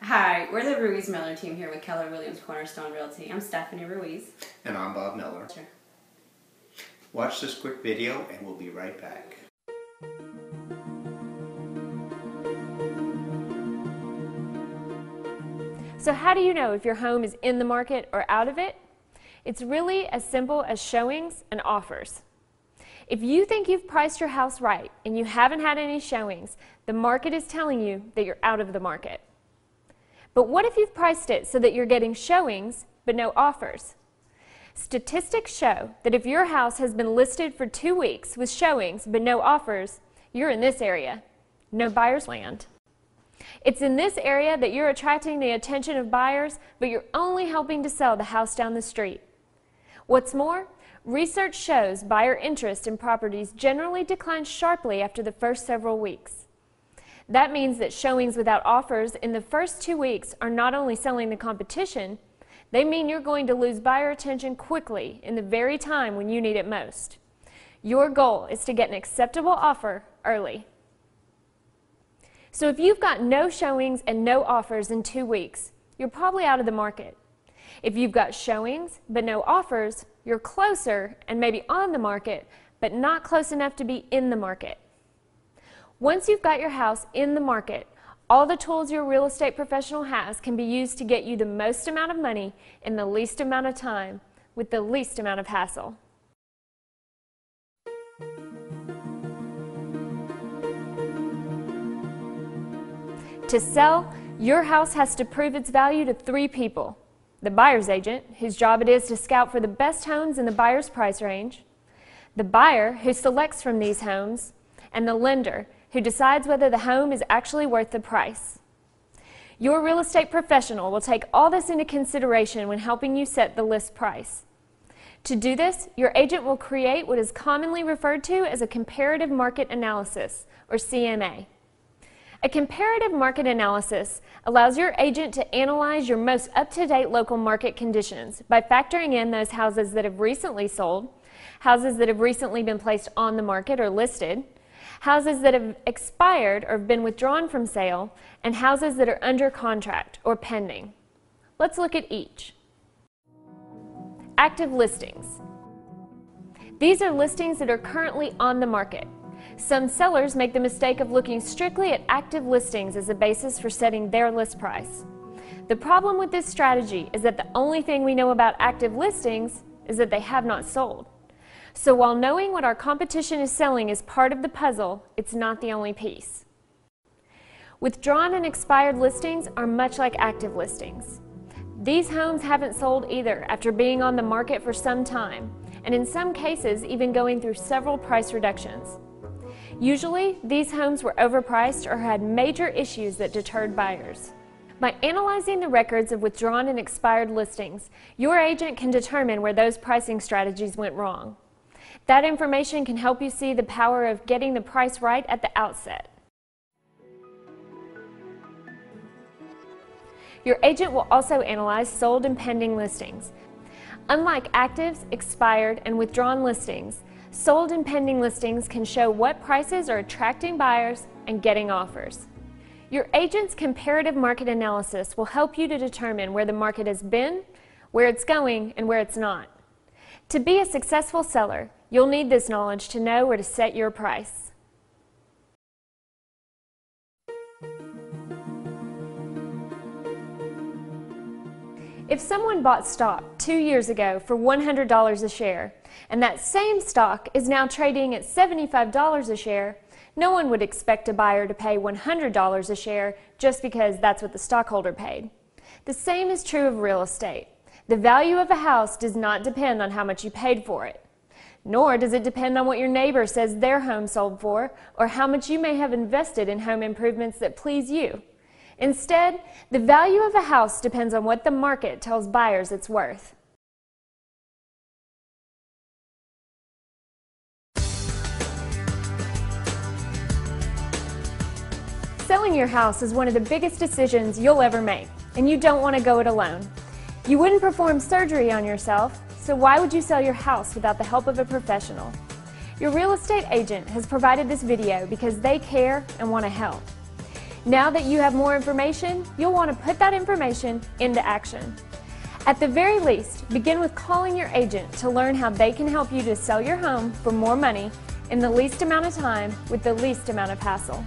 Hi, we're the Ruiz Miller team here with Keller Williams Cornerstone Realty. I'm Stephanie Ruiz. And I'm Bob Miller. Sure. Watch this quick video and we'll be right back. So how do you know if your home is in the market or out of it? It's really as simple as showings and offers. If you think you've priced your house right and you haven't had any showings, the market is telling you that you're out of the market. But what if you've priced it so that you're getting showings but no offers? Statistics show that if your house has been listed for 2 weeks with showings but no offers, you're in this area, no buyer's land. It's in this area that you're attracting the attention of buyers, but you're only helping to sell the house down the street. What's more, research shows buyer interest in properties generally declines sharply after the first several weeks. That means that showings without offers in the first 2 weeks are not only selling the competition, they mean you're going to lose buyer attention quickly in the very time when you need it most. Your goal is to get an acceptable offer early. So if you've got no showings and no offers in 2 weeks, you're probably out of the market. If you've got showings but no offers, you're closer and maybe on the market, but not close enough to be in the market. Once you've got your house in the market, all the tools your real estate professional has can be used to get you the most amount of money in the least amount of time with the least amount of hassle. To sell, your house has to prove its value to 3 people: the buyer's agent, whose job it is to scout for the best homes in the buyer's price range, the buyer, who selects from these homes, and the lender, who decides whether the home is actually worth the price. Your real estate professional will take all this into consideration when helping you set the list price. To do this, your agent will create what is commonly referred to as a comparative market analysis, or CMA. A comparative market analysis allows your agent to analyze your most up-to-date local market conditions by factoring in those houses that have recently sold, houses that have recently been placed on the market or listed, houses that have expired or been withdrawn from sale, and houses that are under contract or pending. Let's look at each. Active listings. These are listings that are currently on the market. Some sellers make the mistake of looking strictly at active listings as a basis for setting their list price. The problem with this strategy is that the only thing we know about active listings is that they have not sold. So while knowing what our competition is selling is part of the puzzle, it's not the only piece. Withdrawn and expired listings are much like active listings. These homes haven't sold either after being on the market for some time, and in some cases even going through several price reductions. Usually, these homes were overpriced or had major issues that deterred buyers. By analyzing the records of withdrawn and expired listings, your agent can determine where those pricing strategies went wrong. That information can help you see the power of getting the price right at the outset. Your agent will also analyze sold and pending listings. Unlike actives, expired, and withdrawn listings, sold and pending listings can show what prices are attracting buyers and getting offers. Your agent's comparative market analysis will help you to determine where the market has been, where it's going, and where it's not. To be a successful seller, you'll need this knowledge to know where to set your price. If someone bought stock 2 years ago for $100 a share, and that same stock is now trading at $75 a share, no one would expect a buyer to pay $100 a share just because that's what the stockholder paid. The same is true of real estate. The value of a house does not depend on how much you paid for it. Nor does it depend on what your neighbor says their home sold for or how much you may have invested in home improvements that please you. Instead, the value of a house depends on what the market tells buyers it's worth. Selling your house is one of the biggest decisions you'll ever make, and you don't want to go it alone. You wouldn't perform surgery on yourself, so why would you sell your house without the help of a professional? Your real estate agent has provided this video because they care and want to help. Now that you have more information, you'll want to put that information into action. At the very least, begin with calling your agent to learn how they can help you to sell your home for more money in the least amount of time with the least amount of hassle.